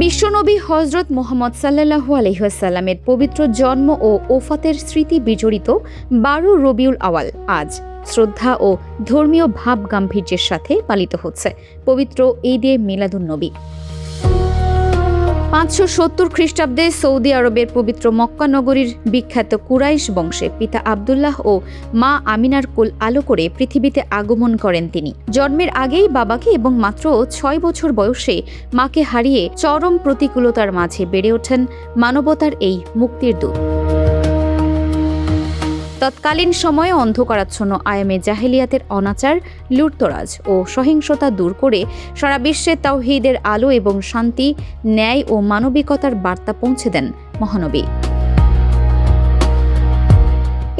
বিশ্বনবী হজরত মুহাম্মদ সাল্লাল্লাহু আলাইহি ওয়াসাল্লামের পবিত্র জন্ম ও ওফাতের স্মৃতি বিজড়িত ১২ রবিউল আওয়াল আজ শ্রদ্ধা ও ধর্মীয় ভাব গাম্ভীর্যের সাথে পালিত হচ্ছে পবিত্র ঈদে মিলাদুন্নবী। ৫৭০ খ্রিস্টাব্দে সৌদি আরবের পবিত্র মক্কা নগরীর বিখ্যাত কুরাইশ বংশে পিতা আবদুল্লাহ ও মা আমিনার কোল আলো করে পৃথিবীতে আগমন করেন তিনি। জন্মের আগেই বাবাকে এবং মাত্র ৬ বছর বয়সে মাকে হারিয়ে চরম প্রতিকূলতার মাঝে বেড়ে ওঠেন মানবতার এই মুক্তির দূত। তৎকালীন সময়ে অন্ধকারাচ্ছন্ন আয়ামে জাহেলিয়াতের অনাচার, লুটতরাজ ও সহিংসতা দূর করে সারা বিশ্বে তাওহীদের আলো এবং শান্তি, ন্যায় ও মানবিকতার বার্তা পৌঁছে দেন মহানবী।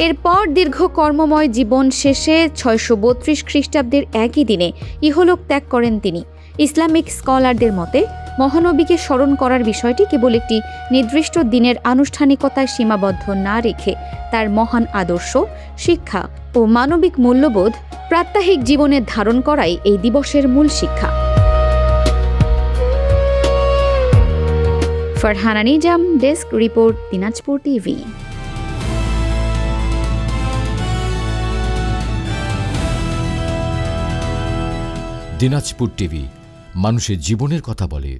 এরপর দীর্ঘ কর্মময় জীবন শেষে ৬৩২ খ্রিস্টাব্দের একই দিনে ইহলোক ত্যাগ করেন তিনি। ইসলামিক স্কলারদের মতে মহানবীকে স্মরণ করার বিষয়টি কেবল একটি নির্দিষ্ট দিনের আনুষ্ঠানিকতায় সীমাবদ্ধ না রেখে তার মহান আদর্শ, শিক্ষা ও মানবিক মূল্যবোধ প্রাত্যহিক জীবনে ধারণ করাই এই দিবসের মূল শিক্ষা। Farhana Nizam, desk report, Dinajpur TV. Dinajpur TV, মানুষের জীবনের কথা বলে।